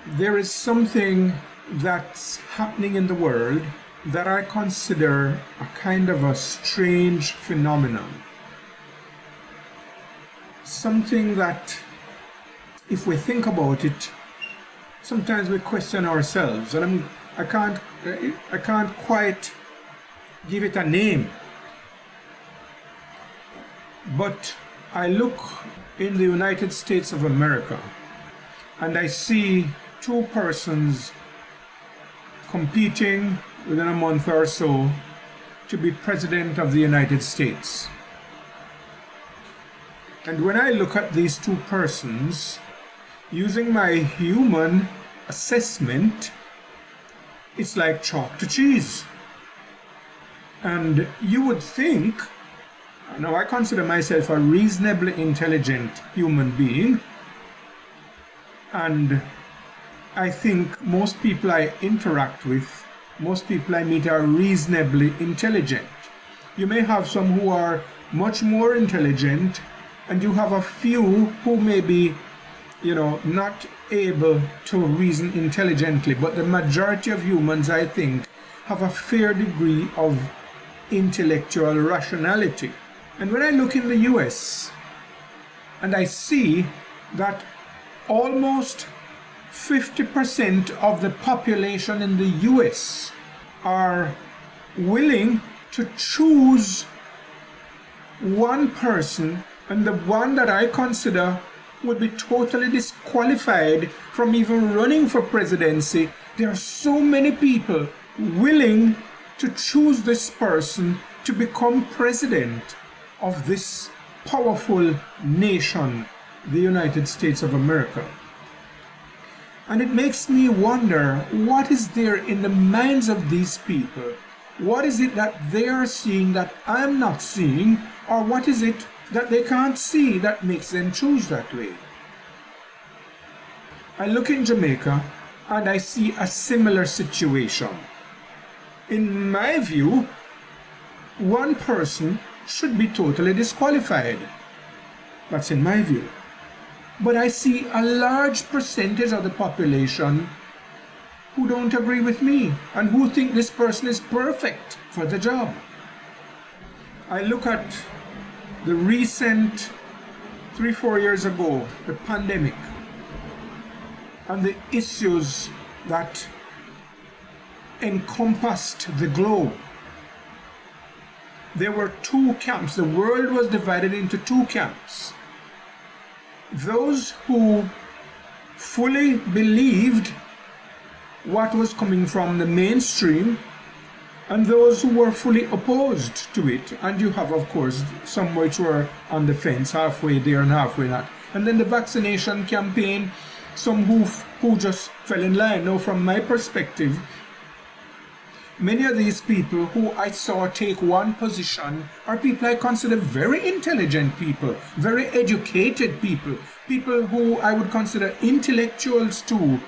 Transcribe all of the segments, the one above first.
There is something that's happening in the world that I consider a kind of a strange phenomenon. Something that, if we think about it, sometimes we question ourselves, and I can't quite give it a name. But I look in the United States of America and I see two persons competing within a month or so to be President of the United States. And when I look at these two persons, using my human assessment, it's like chalk to cheese. And you would think, now I consider myself a reasonably intelligent human being, and I think most people I interact with, most people I meet are reasonably intelligent. You may have some who are much more intelligent, and you have a few who may be, not able to reason intelligently, but the majority of humans, I think, have a fair degree of intellectual rationality. And when I look in the US, and I see that almost 50% of the population in the US are willing to choose one person, and the one that I consider would be totally disqualified from even running for presidency. There are so many people willing to choose this person to become president of this powerful nation, the United States of America. And it makes me wonder, what is there in the minds of these people? What is it that they are seeing that I'm not seeing? Or what is it that they can't see that makes them choose that way? I look in Jamaica and I see a similar situation. In my view, one person should be totally disqualified. That's in my view. But I see a large percentage of the population who don't agree with me and who think this person is perfect for the job. I look at the recent 3-4 years ago, the pandemic, and the issues that encompassed the globe. There were two camps. The world was divided into two camps. Those who fully believed what was coming from the mainstream, and those who were fully opposed to it. And you have, of course, some which were on the fence, halfway there and halfway not. And then the vaccination campaign, some who just fell in line. Now, from my perspective, many of these people who I saw take one position are people I consider very intelligent people, very educated people, people who I would consider intellectuals too,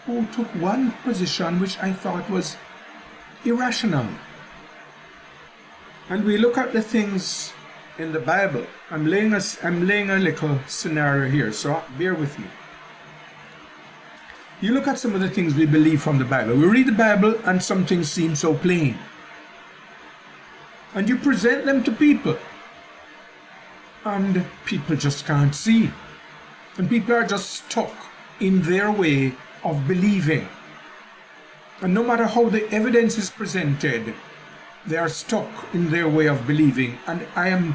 who took one position which I thought was irrational. And we look at the things in the Bible. I'm laying a little scenario here, so bear with me. You look at some of the things we believe from the Bible. We read the Bible and some things seem so plain. And you present them to people. And people just can't see. And people are just stuck in their way of believing. And no matter how the evidence is presented, they are stuck in their way of believing. And I'm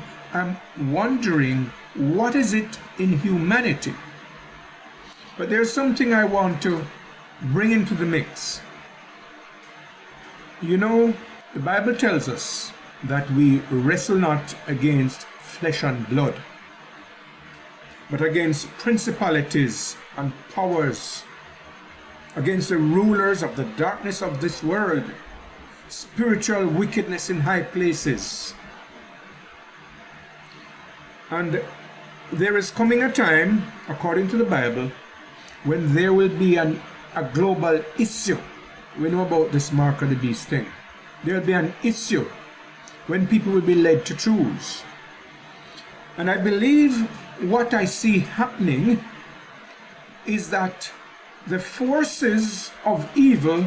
wondering, what is it in humanity? But there's something I want to bring into the mix. The Bible tells us that we wrestle not against flesh and blood, but against principalities and powers, against the rulers of the darkness of this world, spiritual wickedness in high places. And there is coming a time, according to the Bible, when there will be a global issue. We know about this mark of the beast thing. There will be an issue when people will be led to choose. And I believe what I see happening is that the forces of evil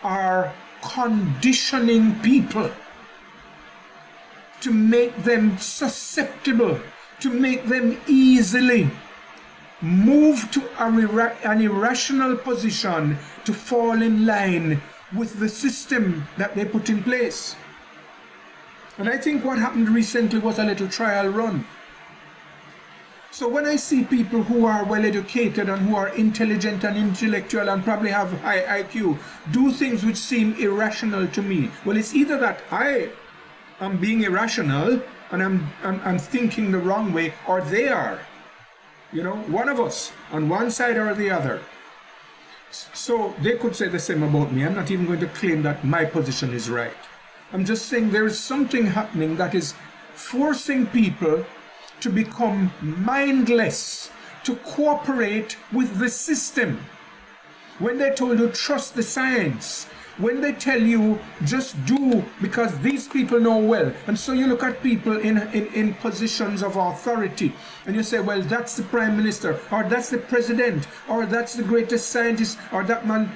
are conditioning people to make them susceptible, to make them easily move to an irrational position, to fall in line with the system that they put in place. And I think what happened recently was a little trial run. So when I see people who are well educated and who are intelligent and intellectual and probably have high IQ do things which seem irrational to me, well, it's either that I am being irrational and I'm thinking the wrong way, or they are. You know, one of us on one side or the other. So they could say the same about me. I'm not even going to claim that my position is right. I'm just saying there is something happening that is forcing people to become mindless, to cooperate with the system. When they told you trust the science, when they tell you just do because these people know well, and so you look at people in positions of authority and you say, well, that's the prime minister, or that's the president, or that's the greatest scientist, or that man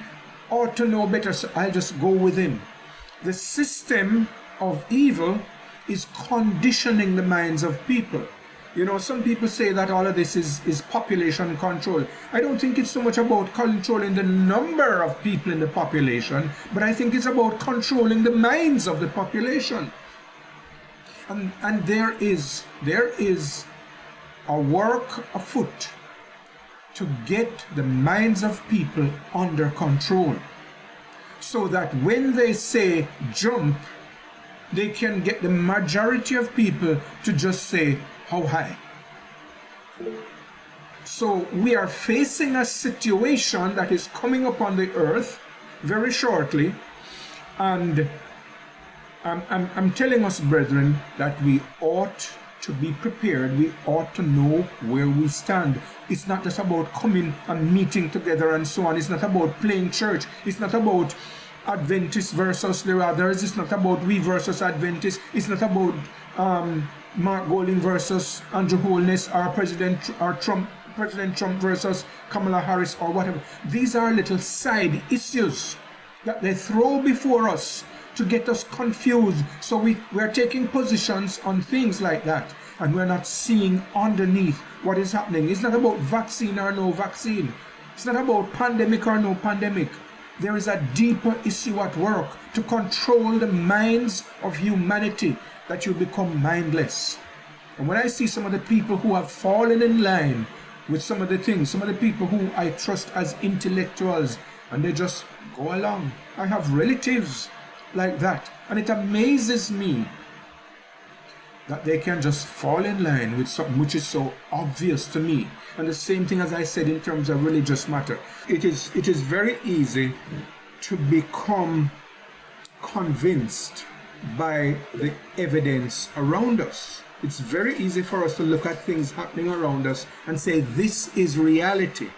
ought to know better, so I'll just go with him. The system of evil is conditioning the minds of people. You know, some people say that all of this is population control. I don't think it's so much about controlling the number of people in the population, but I think it's about controlling the minds of the population. And there is a work afoot to get the minds of people under control, so that when they say jump, they can get the majority of people to just say, how high? So we are facing a situation that is coming upon the earth very shortly, and I'm telling us, brethren, that we ought to be prepared. We ought to know where we stand. It's not just about coming and meeting together and so on. It's not about playing church. It's not about Adventists versus the others. It's not about we versus Adventists. It's not about Mark Golding versus Andrew Holness, or President Trump versus Kamala Harris, or whatever. These are little side issues that they throw before us to get us confused. So we are taking positions on things like that, and we're not seeing underneath what is happening. It's not about vaccine or no vaccine. It's not about pandemic or no pandemic. There is a deeper issue at work to control the minds of humanity, that you become mindless. And when I see some of the people who have fallen in line with some of the things, some of the people who I trust as intellectuals, and they just go along. I have relatives like that, and it amazes me that they can just fall in line with something which is so obvious to me. And the same thing as I said in terms of religious matter. It is very easy to become convinced by the evidence around us. It's very easy for us to look at things happening around us and say this is reality.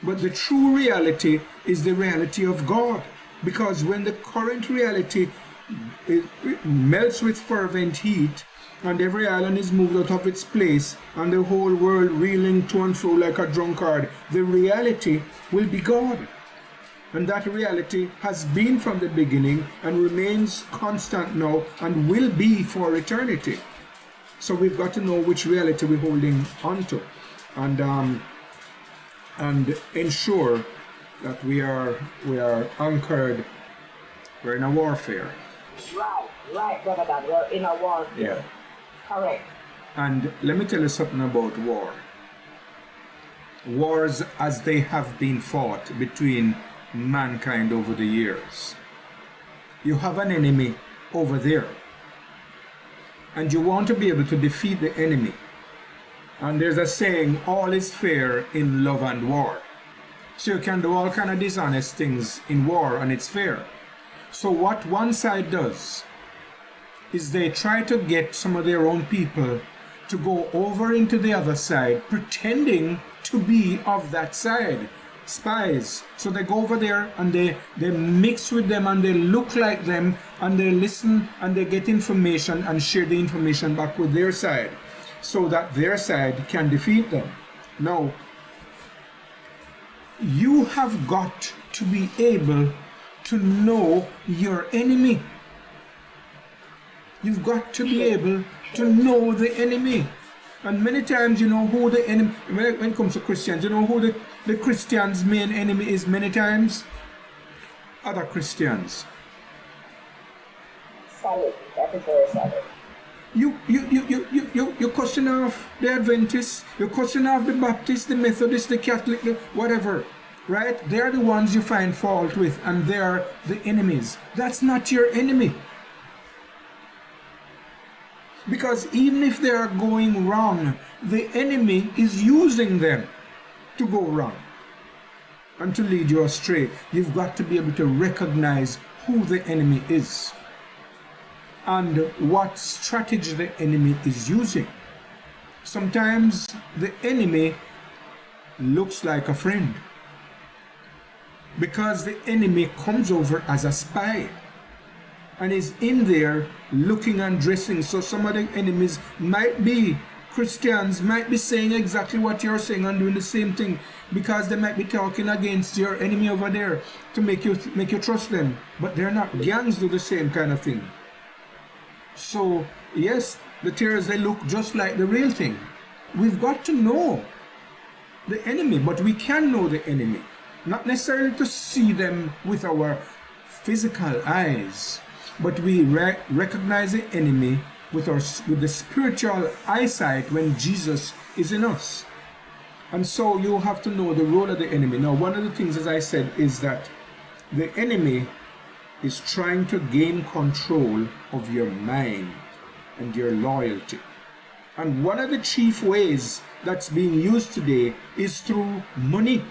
But the true reality is the reality of God. Because when the current reality it melts with fervent heat, and every island is moved out of its place, and the whole world reeling to and fro like a drunkard, the reality will be God. And that reality has been from the beginning and remains constant now and will be for eternity. So we've got to know which reality we're holding onto, and ensure that we are anchored. We're in a warfare. Right, brother. That we're in a warfare. Yeah. Correct. And let me tell you something about war. Wars as they have been fought between mankind over the years. You have an enemy over there, and you want to be able to defeat the enemy. And there's a saying, all is fair in love and war. So you can do all kind of dishonest things in war, and it's fair. So what one side does is they try to get some of their own people to go over into the other side, pretending to be of that side. Spies. So they go over there and they mix with them and they look like them and they listen and they get information and share the information back with their side, so that their side can defeat them. Now, you have got to be able to know your enemy. You've got to be able to know the enemy. And many times, you know who the enemy, when it comes to Christians, you know who the Christians' main enemy is many times? Other Christians. Solid. That is very solid. You're cussing off the Adventists, you're cussing off the Baptists, the Methodists, the Catholic, the whatever, right? They're the ones you find fault with, and they're the enemies. That's not your enemy. Because even if they are going wrong, the enemy is using them to go wrong and to lead you astray. You've got to be able to recognize who the enemy is and what strategy the enemy is using. Sometimes the enemy looks like a friend because the enemy comes over as a spy and is in there looking and dressing. So some of the enemies might be Christians, might be saying exactly what you're saying and doing the same thing, because they might be talking against your enemy over there to make you trust them, but they're not. Gangs do the same kind of thing. So yes, the tares, they look just like the real thing. We've got to know the enemy, but we can know the enemy, not necessarily to see them with our physical eyes, but we recognize the enemy with the spiritual eyesight when Jesus is in us. And so you have to know the role of the enemy. Now, one of the things, as I said, is that the enemy is trying to gain control of your mind and your loyalty. And one of the chief ways that's being used today is through money.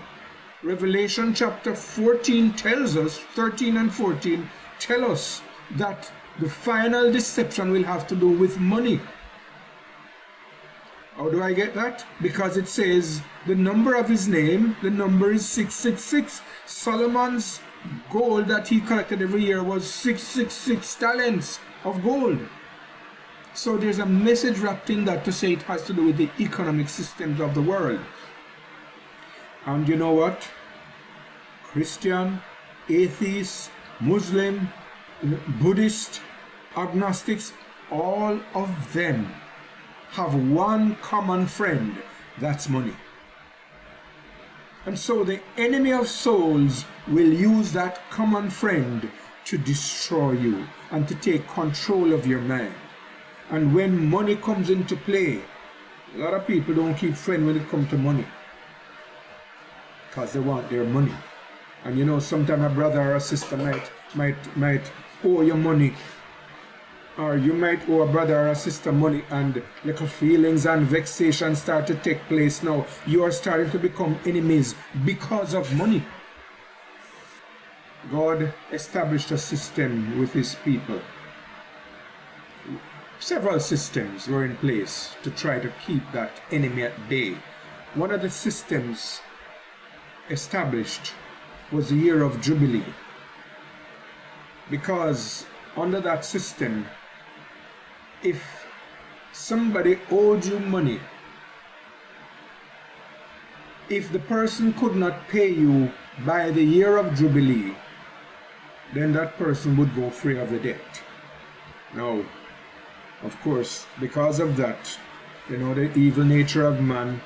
Revelation chapter 14 tells us, 13 and 14 tell us that the final deception will have to do with money. How do I get that? Because it says the number of his name, the number is 666. Solomon's gold that he collected every year was 666 talents of gold. So there's a message wrapped in that to say it has to do with the economic systems of the world. And you know what? Christian, atheist, Muslim, Buddhist, agnostics, all of them have one common friend, that's money. And so the enemy of souls will use that common friend to destroy you and to take control of your mind. And when money comes into play, a lot of people don't keep friends when it comes to money because they want their money. And you know, sometimes a brother or a sister might owe you money, or you might owe a brother or a sister money, and little feelings and vexation start to take place. Now you are starting to become enemies because of money. God established a system with his people. Several systems were in place to try to keep that enemy at bay. One of the systems established was the year of Jubilee, because under that system, if somebody owed you money, if the person could not pay you by the year of Jubilee, then that person would go free of the debt. Now, of course, because of that, you know, the evil nature of man,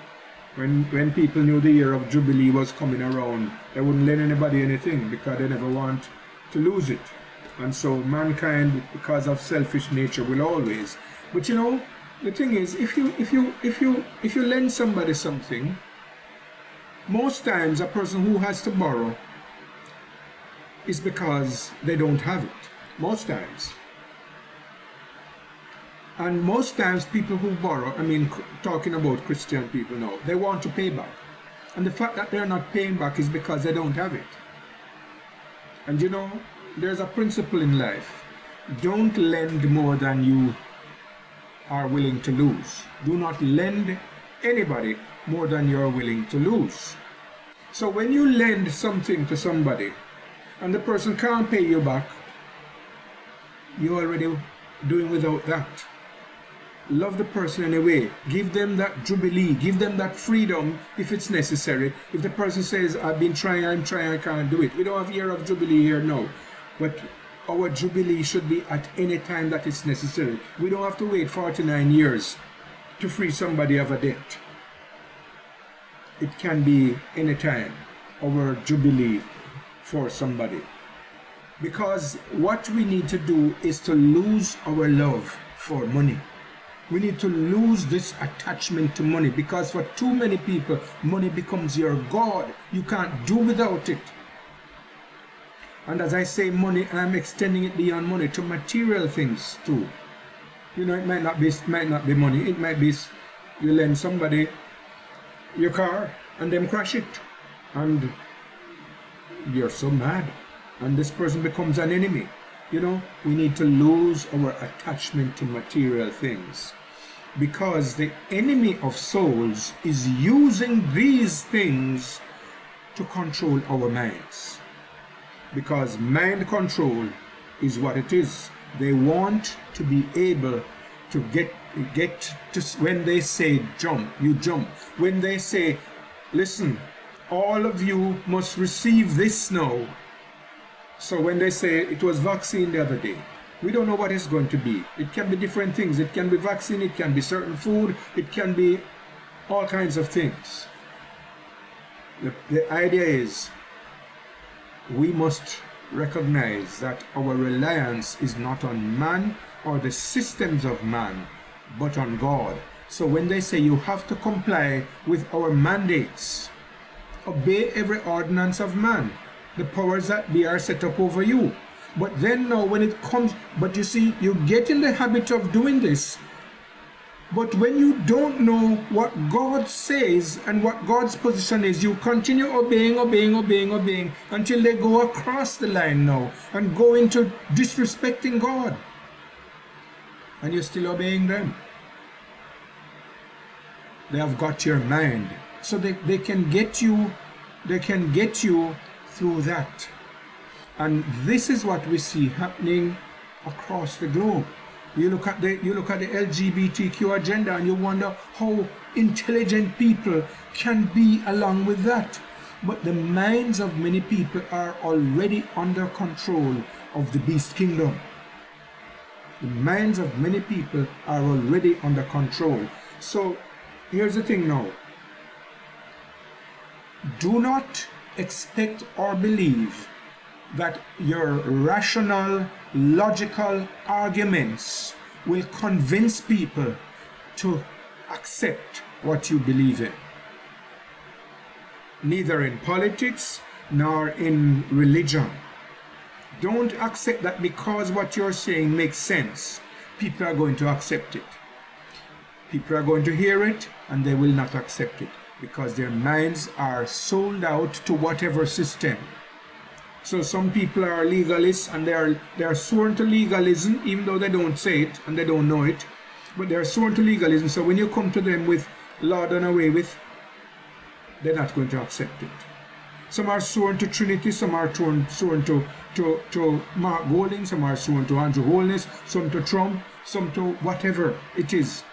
when people knew the year of Jubilee was coming around, they wouldn't lend anybody anything because they never want to lose it. And so mankind, because of selfish nature, will always. But you know, the thing is, if you lend somebody something, most times a person who has to borrow is because they don't have it. Most times. And most times people who borrow, I mean, talking about Christian people now, they want to pay back. And the fact that they're not paying back is because they don't have it. And you know, there's a principle in life. Don't lend more than you are willing to lose. Do not lend anybody more than you're willing to lose. So when you lend something to somebody and the person can't pay you back, you're already doing without that. love the person anyway. Give them that jubilee. Give them that freedom if it's necessary. If the person says, I've been trying, I can't do it. We don't have year of jubilee here now. But our jubilee should be at any time that it's necessary. We don't have to wait 49 years to free somebody of a debt. It can be any time, our jubilee for somebody. Because what we need to do is to lose our love for money. We need to lose this attachment to money, because for too many people, money becomes your God. You can't do without it. And as I say money, I'm extending it beyond money to material things too. You know, it might not be money. It might be you lend somebody your car and them crash it. And you're so mad. And this person becomes an enemy. You know, we need to lose our attachment to material things, because the enemy of souls is using these things to control our minds. Because mind control is what it is. They want to be able to get to, when they say jump, you jump. When they say, listen, all of you must receive this now. So when they say it was vaccine the other day, we don't know what it's going to be. It can be different things. It can be vaccine, it can be certain food, it can be all kinds of things. The idea is we must recognize that our reliance is not on man or the systems of man, but on God. So when they say you have to comply with our mandates, obey every ordinance of man, the powers that be are set up over you. But then now when it comes, but you see, you get in the habit of doing this. But when you don't know what God says and what God's position is, you continue obeying until they go across the line now and go into disrespecting God. And you're still obeying them. They have got your mind. So they can get you, through that. And this is what we see happening across the globe. You look at the LGBTQ agenda and you wonder how intelligent people can be along with that. But the minds of many people are already under control of the beast kingdom. The minds of many people are already under control. So here's the thing now. Do not expect or believe that your rational, logical arguments will convince people to accept what you believe in. Neither in politics nor in religion. Don't accept that because what you're saying makes sense, people are going to accept it. People are going to hear it and they will not accept it, because their minds are sold out to whatever system. So some people are legalists and they are sworn to legalism, even though they don't say it and they don't know it, but they are sworn to legalism. So when you come to them with law done away with, they're not going to accept it. Some are sworn to Trinity, some are sworn to Mark Golding, some are sworn to Andrew Holness, some to Trump, some to whatever it is,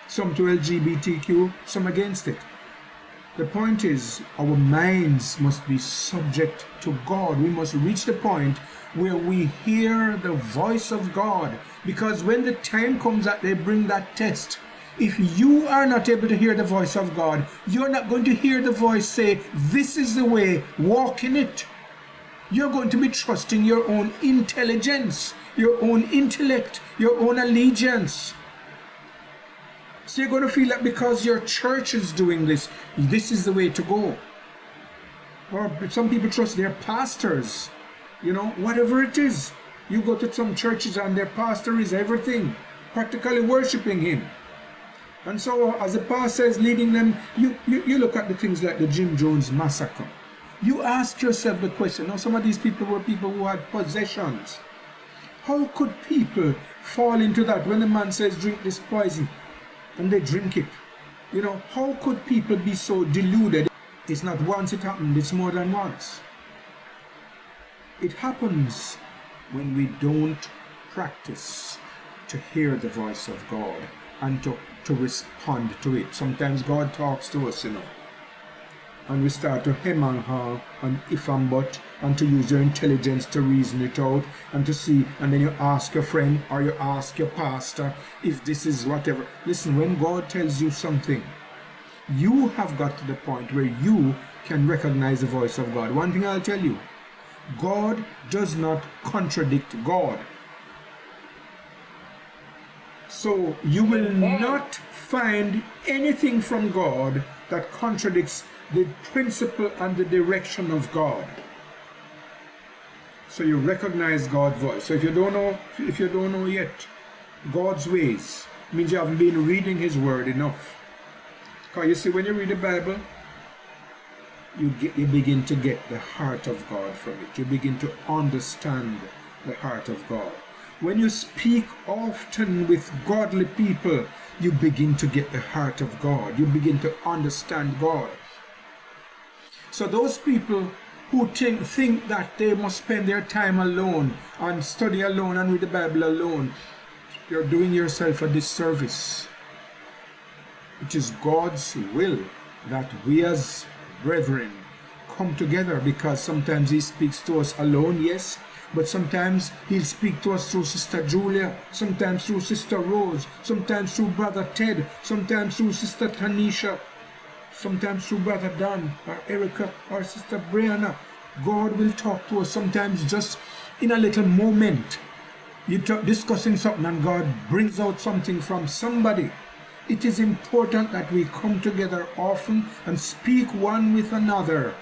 some to LGBTQ, some against it. The point is, our minds must be subject to God. We must reach the point where we hear the voice of God. Because when the time comes that they bring that test, if you are not able to hear the voice of God, you're not going to hear the voice say, this is the way, walk in it. You're going to be trusting your own intelligence, your own intellect, your own allegiance. So you're going to feel that because your church is doing this, this is the way to go. Or some people trust their pastors, you know, whatever it is. You go to some churches and their pastor is everything, practically worshiping him. And so as the pastor is leading them, you look at the things like the Jim Jones massacre. You ask yourself the question, now some of these people were people who had possessions. How could people fall into that when the man says drink this poison? And they drink it. You know, how could people be so deluded? It's not once it happened, it's more than once. It happens when we don't practice to hear the voice of God. and to respond to it. Sometimes God talks to us, and we start to hem and haw and if and but, and to use your intelligence to reason it out and to see, and then you ask your friend or you ask your pastor if this is whatever. Listen, when God tells you something, you have got to the point where you can recognize the voice of God. One thing I'll tell you, God does not contradict God. So you will not find anything from God that contradicts the principle and the direction of God. So you recognize God's voice. So if you don't know yet God's ways, it means you haven't been reading His Word enough. Because you see, when you read the Bible, you begin to get the heart of God from it. You begin to understand the heart of God. When you speak often with godly people, you begin to get the heart of God. You begin to understand God. So those people who think that they must spend their time alone and study alone and read the Bible alone, you're doing yourself a disservice. It is God's will that we as brethren come together, because sometimes He speaks to us alone, yes, but sometimes He'll speak to us through Sister Julia, sometimes through Sister Rose, sometimes through Brother Ted, sometimes through Sister Tanisha, sometimes through Brother Dan or Erica or Sister Brianna. God will talk to us sometimes just in a little moment. You're discussing something and God brings out something from somebody. It is important that we come together often and speak one with another,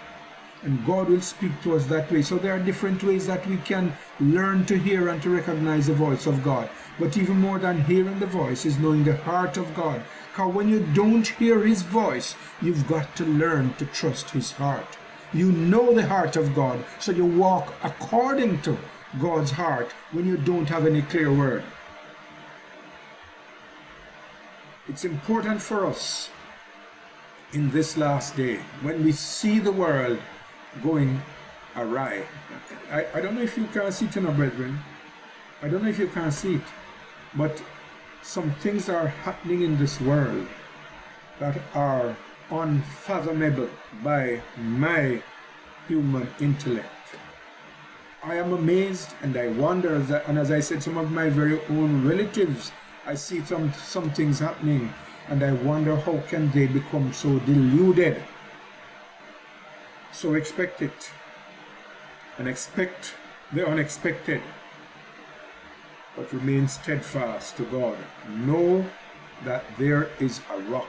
and God will speak to us that way. So there are different ways that we can learn to hear and to recognize the voice of God. But even more than hearing the voice is knowing the heart of God. Because when you don't hear His voice, you've got to learn to trust His heart. You know the heart of God, so you walk according to God's heart when you don't have any clear word. It's important for us in this last day, when we see the world going awry. I don't know if you can see it, brethren. I don't know if you can see it, but some things are happening in this world that are unfathomable by my human intellect. I am amazed and I wonder, and as I said, some of my very own relatives, I see some things happening and I wonder how can they become so deluded. So expect it, and expect the unexpected, but remain steadfast to God. Know that there is a rock.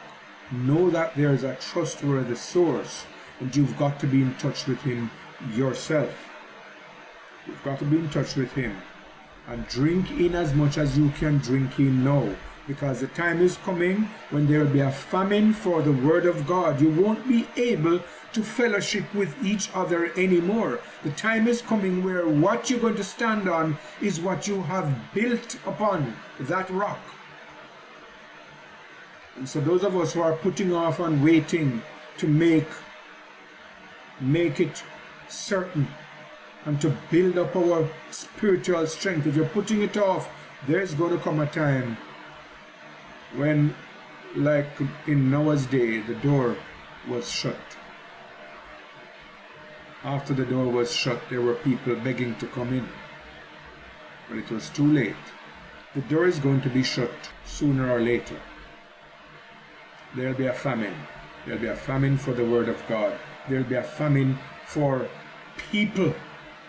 Know that there is a trustworthy source, and you've got to be in touch with Him yourself. You've got to be in touch with Him and drink in as much as you can drink in now, because the time is coming when there will be a famine for the Word of God. You won't be able to fellowship with each other anymore. The time is coming where what you're going to stand on is what you have built upon, that rock. And so those of us who are putting off and waiting to make it certain and to build up our spiritual strength, if you're putting it off, there's going to come a time when, like in Noah's day, the door was shut. After the door was shut, there were people begging to come in, but it was too late. The door is going to be shut sooner or later. There'll be a famine. There'll be a famine for the Word of God. There'll be a famine for people.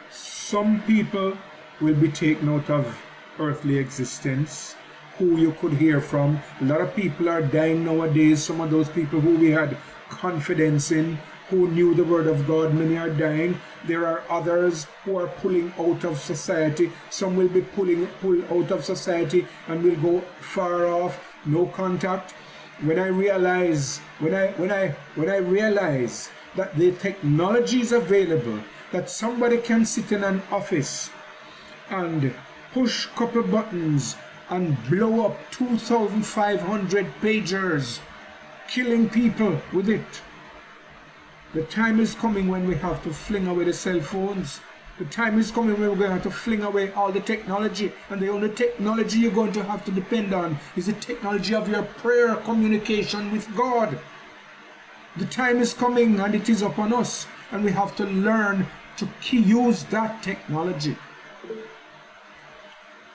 Some people will be taken out of earthly existence, who you could hear from. A lot of people are dying nowadays. Some of those people who we had confidence in, who knew the Word of God, many are dying. There are others who are pulling out of society. Some will be pulled out of society and will go far off, no contact. When I realize that the technology is available, that somebody can sit in an office and push a couple buttons and blow up 2,500 pagers, killing people with it. The time is coming when we have to fling away the cell phones The time is coming when we're going to have to fling away all the technology, and the only technology you're going to have to depend on is the technology of your prayer communication with God. The time is coming and it is upon us, and we have to learn to use that technology.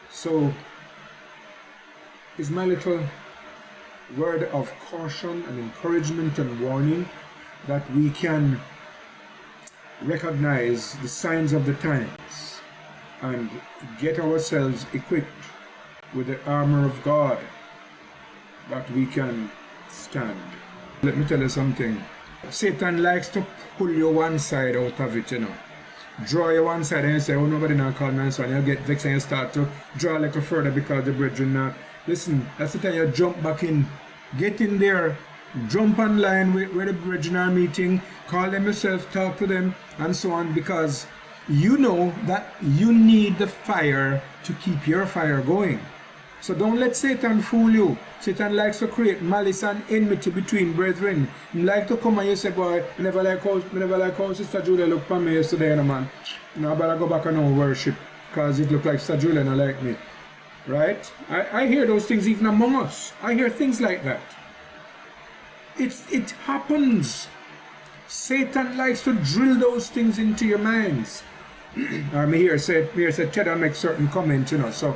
So, is my little word of caution and encouragement and warning that we can recognize the signs of the times and get ourselves equipped with the armor of God that we can stand. Let me tell you something. Satan likes to pull you one side out of it, Draw you one side and you say, oh, nobody now call me, and so on. You get vexed and you start to draw a little further because the brethren now. Listen, that's the time you jump back in. Get in there. Jump online where the brethren are meeting, call them yourself, talk to them, and so on, because you know that you need the fire to keep your fire going. So don't let Satan fool you. Satan likes to create malice and enmity between brethren. He like to come and you say, boy, I never like how Sister Julia looked for me yesterday, man. I better go back and now worship, because it looked like Sister Julia not like me. Right? I hear those things even among us. I hear things like that. It happens. Satan likes to drill those things into your minds. Me here said Cheddar make certain comments, so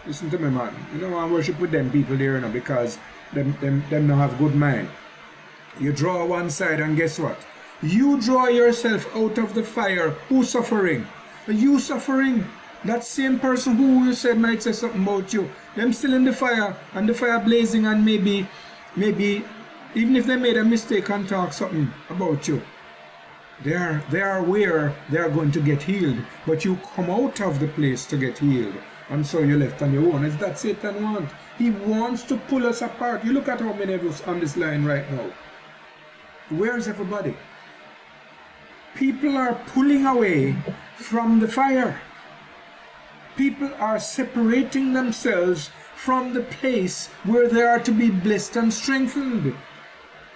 listen to me, man. I worship with them people there, because them don't have good mind. You draw one side and guess what? You draw yourself out of the fire. Who's suffering? You suffering. That same person who you said might say something about you, them still in the fire, and the fire blazing, and maybe even if they made a mistake and talk something about you, they are where they are going to get healed. But you come out of the place to get healed, and so you're left on your own. It's that Satan wants. He wants to pull us apart. You look at how many of us on this line right now. Where is everybody? People are pulling away from the fire. People are separating themselves from the place where they are to be blessed and strengthened.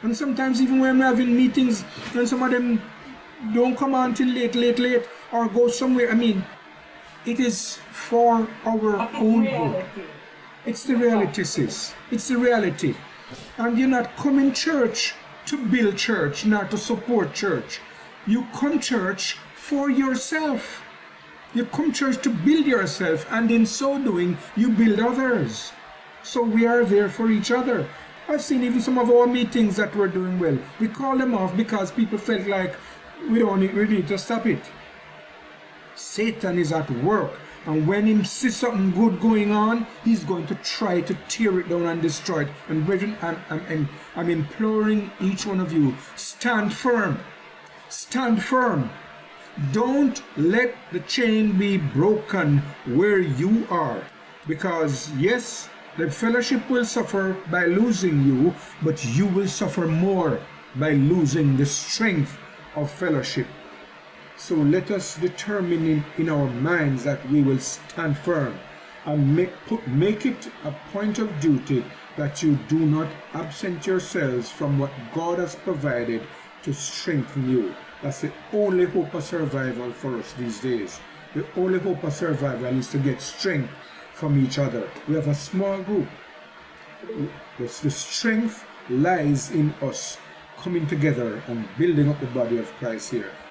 And sometimes even when we're having meetings and some of them don't come on till late or go somewhere, it is for our own good. It's the reality, sis. It's the reality. And you're not coming church to build church, not to support church. You come church for yourself. You come church to build yourself, and in so doing, you build others. So we are there for each other. I've seen even some of our meetings that were doing well. We call them off because people felt like we need to stop it. Satan is at work, and when he sees something good going on, he's going to try to tear it down and destroy it. And brethren, I'm imploring each one of you, stand firm. Stand firm. Don't let the chain be broken where you are, because yes, the fellowship will suffer by losing you, but you will suffer more by losing the strength of fellowship. So let us determine in our minds that we will stand firm, and make it a point of duty that you do not absent yourselves from what God has provided to strengthen you. That's the only hope of survival for us these days. The only hope of survival is to get strength from each other. We have a small group. The strength lies in us coming together and building up the body of Christ here.